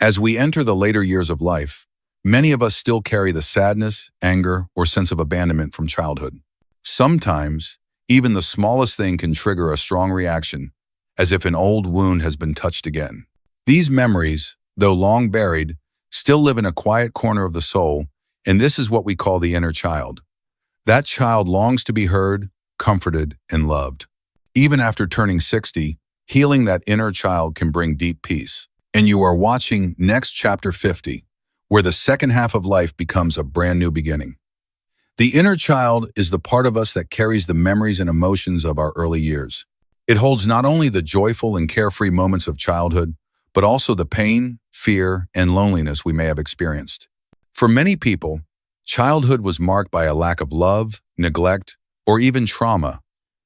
As we enter the later years of life, many of us still carry the sadness, anger, or sense of abandonment from childhood. Sometimes, even the smallest thing can trigger a strong reaction, as if an old wound has been touched again. These memories, though long buried, still live in a quiet corner of the soul, and this is what we call the inner child. That child longs to be heard, comforted, and loved. Even after turning 60, healing that inner child can bring deep peace. And you are watching Next Chapter 50, where the second half of life becomes a brand new beginning. The inner child is the part of us that carries the memories and emotions of our early years. It holds not only the joyful and carefree moments of childhood, but also the pain, fear, and loneliness we may have experienced. For many people, childhood was marked by a lack of love, neglect, or even trauma,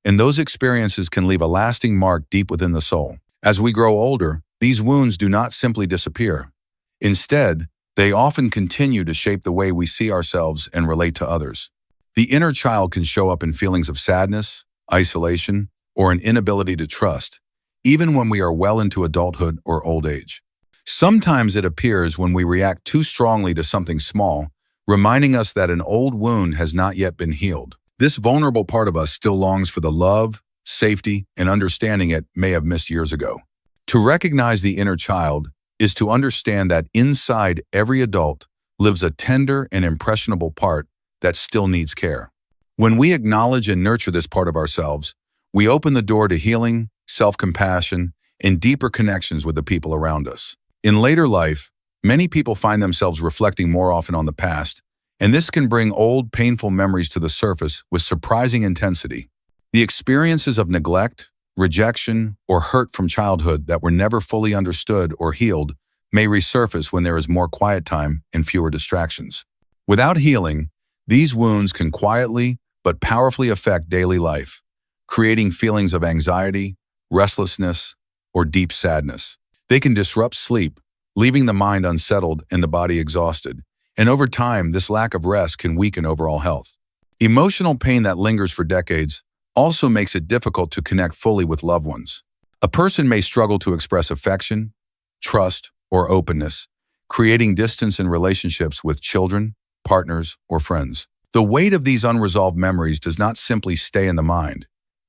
and those experiences can leave a lasting mark deep within the soul. As we grow older, these wounds do not simply disappear. Instead, they often continue to shape the way we see ourselves and relate to others. The inner child can show up in feelings of sadness, isolation, or an inability to trust, even when we are well into adulthood or old age. Sometimes it appears when we react too strongly to something small, reminding us that an old wound has not yet been healed. This vulnerable part of us still longs for the love, safety, and understanding it may have missed years ago. To recognize the inner child is to understand that inside every adult lives a tender and impressionable part that still needs care. When we acknowledge and nurture this part of ourselves, we open the door to healing, self-compassion, and deeper connections with the people around us. In later life, many people find themselves reflecting more often on the past, and this can bring old, painful memories to the surface with surprising intensity. The experiences of neglect, rejection, or hurt from childhood that were never fully understood or healed may resurface when there is more quiet time and fewer distractions. Without healing, these wounds can quietly but powerfully affect daily life, creating feelings of anxiety, restlessness, or deep sadness. They can disrupt sleep, leaving the mind unsettled and the body exhausted, and over time, this lack of rest can weaken overall health. Emotional pain that lingers for decades also makes it difficult to connect fully with loved ones. A person may struggle to express affection, trust, or openness, creating distance in relationships with children, partners, or friends. The weight of these unresolved memories does not simply stay in the mind.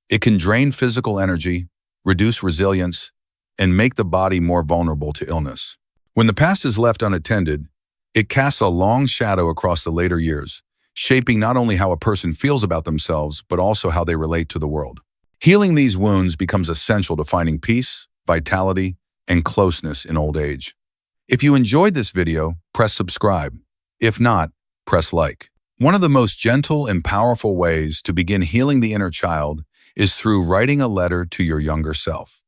It can drain physical energy, reduce resilience, and make the body more vulnerable to illness. When the past is left unattended, it casts a long shadow across the later years, shaping not only how a person feels about themselves, but also how they relate to the world. Healing these wounds becomes essential to finding peace, vitality, and closeness in old age. If you enjoyed this video, press subscribe. If not, press like. One of the most gentle and powerful ways to begin healing the inner child is through writing a letter to your younger self.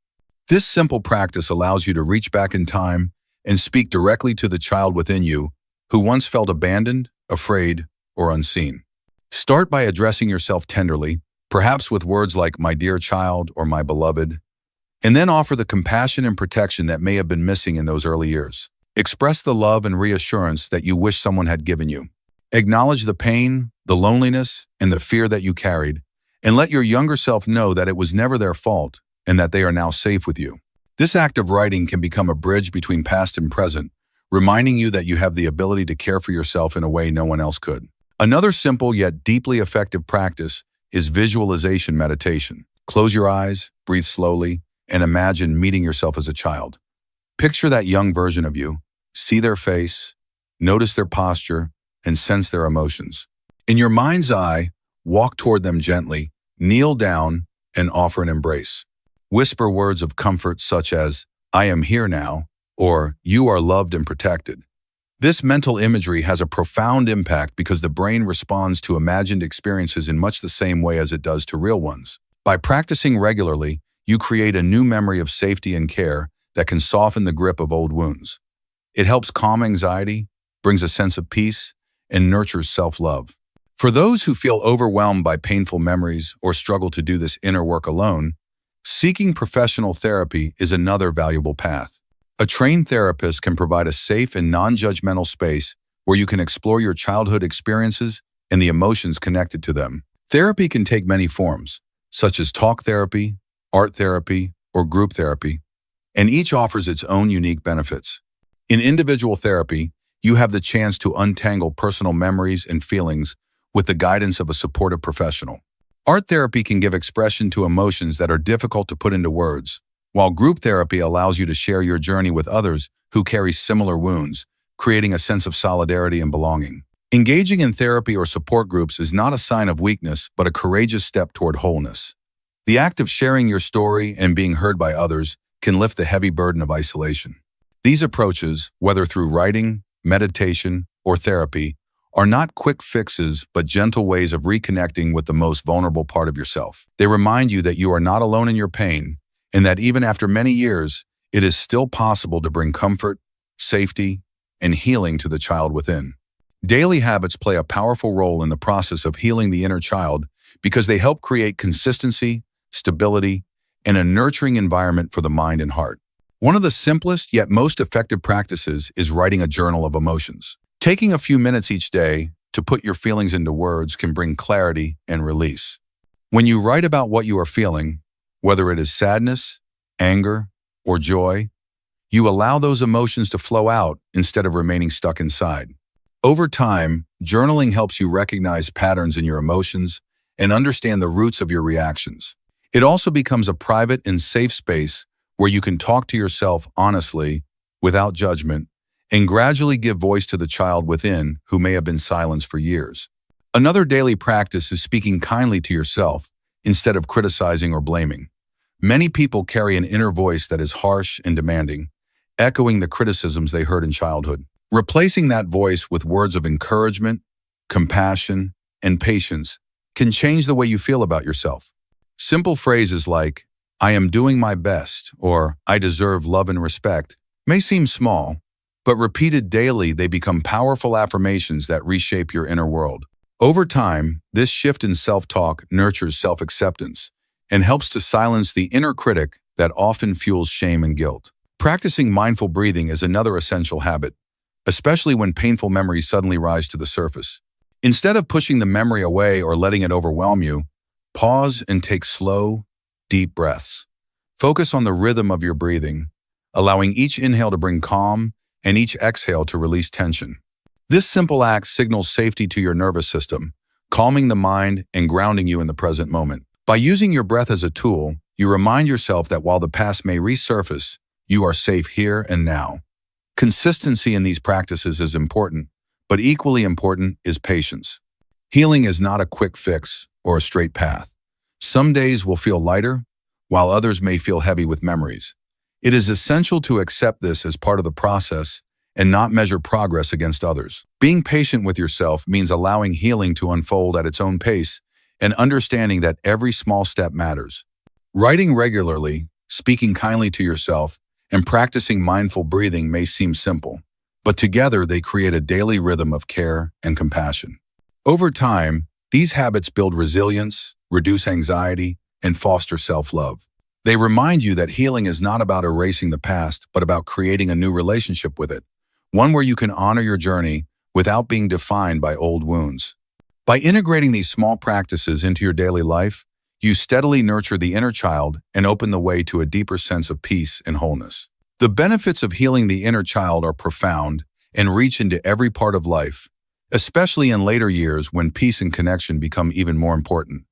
This simple practice allows you to reach back in time and speak directly to the child within you who once felt abandoned, afraid, or unseen. Start by addressing yourself tenderly, perhaps with words like "my dear child" or "my beloved," and then offer the compassion and protection that may have been missing in those early years. Express the love and reassurance that you wish someone had given you. Acknowledge the pain, the loneliness, and the fear that you carried, and let your younger self know that it was never their fault and that they are now safe with you. This act of writing can become a bridge between past and present, reminding you that you have the ability to care for yourself in a way no one else could. Another simple yet deeply effective practice is visualization meditation. Close your eyes, breathe slowly, and imagine meeting yourself as a child. Picture that young version of you, see their face, notice their posture, and sense their emotions. In your mind's eye, walk toward them gently, kneel down, and offer an embrace. Whisper words of comfort such as, "I am here now," or "You are loved and protected." This mental imagery has a profound impact because the brain responds to imagined experiences in much the same way as it does to real ones. By practicing regularly, you create a new memory of safety and care that can soften the grip of old wounds. It helps calm anxiety, brings a sense of peace, and nurtures self-love. For those who feel overwhelmed by painful memories or struggle to do this inner work alone, seeking professional therapy is another valuable path. A trained therapist can provide a safe and non-judgmental space where you can explore your childhood experiences and the emotions connected to them. Therapy can take many forms, such as talk therapy, art therapy, or group therapy, and each offers its own unique benefits. In individual therapy, you have the chance to untangle personal memories and feelings with the guidance of a supportive professional. Art therapy can give expression to emotions that are difficult to put into words, while group therapy allows you to share your journey with others who carry similar wounds, creating a sense of solidarity and belonging. Engaging in therapy or support groups is not a sign of weakness, but a courageous step toward wholeness. The act of sharing your story and being heard by others can lift the heavy burden of isolation. These approaches, whether through writing, meditation, or therapy, are not quick fixes but gentle ways of reconnecting with the most vulnerable part of yourself. They remind you that you are not alone in your pain, and that even after many years, it is still possible to bring comfort, safety, and healing to the child within. Daily habits play a powerful role in the process of healing the inner child because they help create consistency, stability, and a nurturing environment for the mind and heart. One of the simplest yet most effective practices is writing a journal of emotions. Taking a few minutes each day to put your feelings into words can bring clarity and release. When you write about what you are feeling, whether it is sadness, anger, or joy, you allow those emotions to flow out instead of remaining stuck inside. Over time, journaling helps you recognize patterns in your emotions and understand the roots of your reactions. It also becomes a private and safe space where you can talk to yourself honestly, without judgment, and gradually give voice to the child within who may have been silenced for years. Another daily practice is speaking kindly to yourself instead of criticizing or blaming. Many people carry an inner voice that is harsh and demanding, echoing the criticisms they heard in childhood. Replacing that voice with words of encouragement, compassion, and patience can change the way you feel about yourself. Simple phrases like, "I am doing my best," or "I deserve love and respect," may seem small, but repeated daily, they become powerful affirmations that reshape your inner world. Over time, this shift in self-talk nurtures self-acceptance and helps to silence the inner critic that often fuels shame and guilt. Practicing mindful breathing is another essential habit, especially when painful memories suddenly rise to the surface. Instead of pushing the memory away or letting it overwhelm you, pause and take slow, deep breaths. Focus on the rhythm of your breathing, allowing each inhale to bring calm and each exhale to release tension. This simple act signals safety to your nervous system, calming the mind and grounding you in the present moment. By using your breath as a tool, you remind yourself that while the past may resurface, you are safe here and now. Consistency in these practices is important, but equally important is patience. Healing is not a quick fix or a straight path. Some days will feel lighter, while others may feel heavy with memories. It is essential to accept this as part of the process and not measure progress against others. Being patient with yourself means allowing healing to unfold at its own pace and understanding that every small step matters. Writing regularly, speaking kindly to yourself, and practicing mindful breathing may seem simple, but together they create a daily rhythm of care and compassion. Over time, these habits build resilience, reduce anxiety, and foster self-love. They remind you that healing is not about erasing the past, but about creating a new relationship with it, one where you can honor your journey without being defined by old wounds. By integrating these small practices into your daily life, you steadily nurture the inner child and open the way to a deeper sense of peace and wholeness. The benefits of healing the inner child are profound and reach into every part of life, especially in later years when peace and connection become even more important.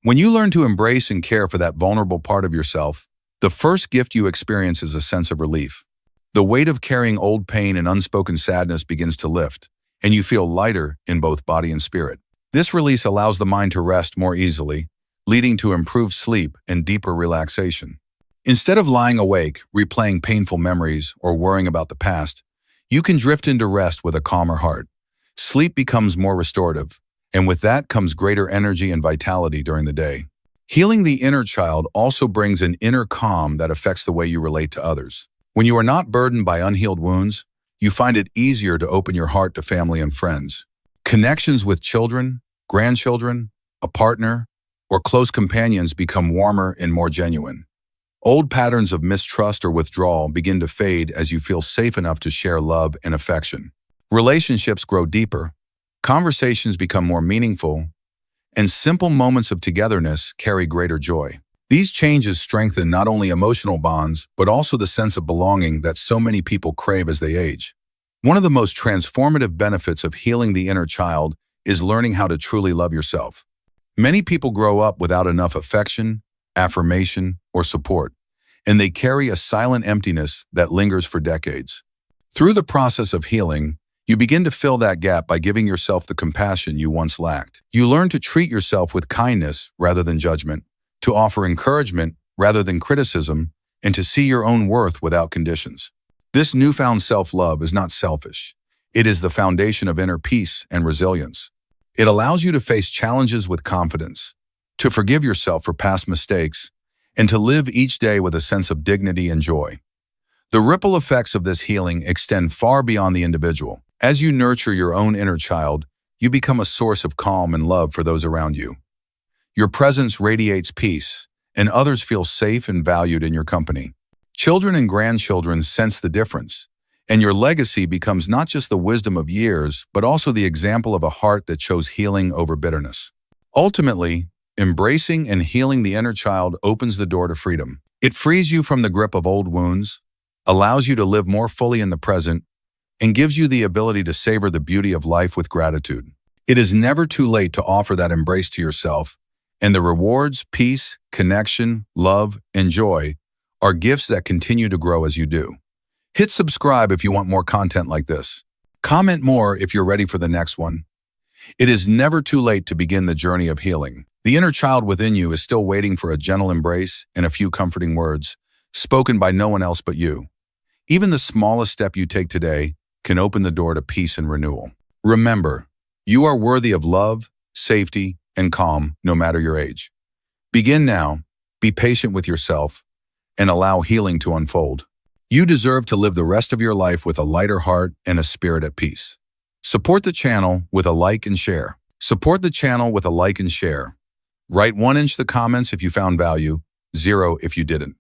When you learn to embrace and care for that vulnerable part of yourself, the first gift you experience is a sense of relief. The weight of carrying old pain and unspoken sadness begins to lift, and you feel lighter in both body and spirit. This release allows the mind to rest more easily, leading to improved sleep and deeper relaxation. Instead of lying awake, replaying painful memories, or worrying about the past, you can drift into rest with a calmer heart. Sleep becomes more restorative, and with that comes greater energy and vitality during the day. Healing the inner child also brings an inner calm that affects the way you relate to others. When you are not burdened by unhealed wounds, you find it easier to open your heart to family and friends. Connections with children, grandchildren, a partner, or close companions become warmer and more genuine. Old patterns of mistrust or withdrawal begin to fade as you feel safe enough to share love and affection. Relationships grow deeper, conversations become more meaningful, and simple moments of togetherness carry greater joy. These changes strengthen not only emotional bonds, but also the sense of belonging that so many people crave as they age. One of the most transformative benefits of healing the inner child is learning how to truly love yourself. Many people grow up without enough affection, affirmation, or support, and they carry a silent emptiness that lingers for decades. Through the process of healing, you begin to fill that gap by giving yourself the compassion you once lacked. You learn to treat yourself with kindness rather than judgment, to offer encouragement rather than criticism, and to see your own worth without conditions. This newfound self-love is not selfish. It is the foundation of inner peace and resilience. It allows you to face challenges with confidence, to forgive yourself for past mistakes, and to live each day with a sense of dignity and joy. The ripple effects of this healing extend far beyond the individual. As you nurture your own inner child, you become a source of calm and love for those around you. Your presence radiates peace, and others feel safe and valued in your company. Children and grandchildren sense the difference, and your legacy becomes not just the wisdom of years, but also the example of a heart that chose healing over bitterness. Ultimately, embracing and healing the inner child opens the door to freedom. It frees you from the grip of old wounds, allows you to live more fully in the present, and gives you the ability to savor the beauty of life with gratitude. It is never too late to offer that embrace to yourself, and the rewards, peace, connection, love, and joy are gifts that continue to grow as you do. Hit subscribe if you want more content like this. Comment more if you're ready for the next one. It is never too late to begin the journey of healing. The inner child within you is still waiting for a gentle embrace and a few comforting words, spoken by no one else but you. Even the smallest step you take today can open the door to peace and renewal. Remember, you are worthy of love, safety, and calm, no matter your age. Begin now, be patient with yourself, and allow healing to unfold. You deserve to live the rest of your life with a lighter heart and a spirit at peace. Support the channel with a like and share. Support the channel with a like and share. Write 1 in the comments if you found value, 0 if you didn't.